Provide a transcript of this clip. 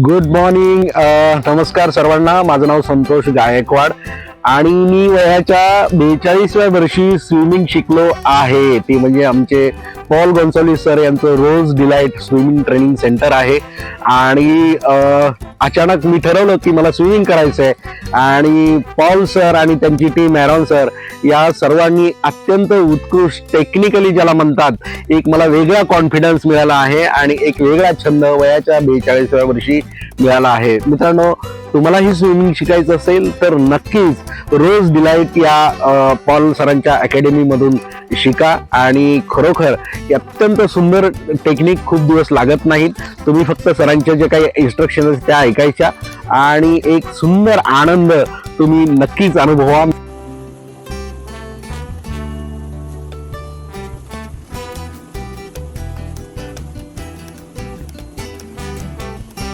Good morning. नमस्कार सर्वांना. माझं नाव संतोष गायकवाड आणि मी वयाच्या 42व्या वर्षी स्विमिंग शिकलो आहे. ते म्हणजे आमचे पॉल गोन्साल्विस सर यांचं रोज डिलाइट स्विमिंग ट्रेनिंग सेंटर आहे. आणि अचानक मी ठरवलं की मला स्विमिंग करायचं आहे. आणि पॉल सर आणि त्यांची टीम ॲरॉन सर या सर्वांनी अत्यंत उत्कृष्ट टेक्निकली ज्याला म्हणतात एक मला वेगळा कॉन्फिडन्स मिळाला आहे आणि एक वेगळा छंद वयाच्या 42व्या वर्षी मिळाला आहे. मित्रांनो, तुम्हालाही स्विमिंग शिकायचं असेल तर नक्कीच रोज डिलाइट या पॉल सरांच्या अकॅडमीमधून शिका. आणि खरोखर ही अत्यंत सुंदर टेक्निक, खूप दिवस लागत नाहीत. तुम्ही फक्त सरांच्या जे काही इन्स्ट्रक्शन्स त्या ऐकायच्या आणि एक सुंदर आनंद तुम्ही नक्कीच अनुभवा.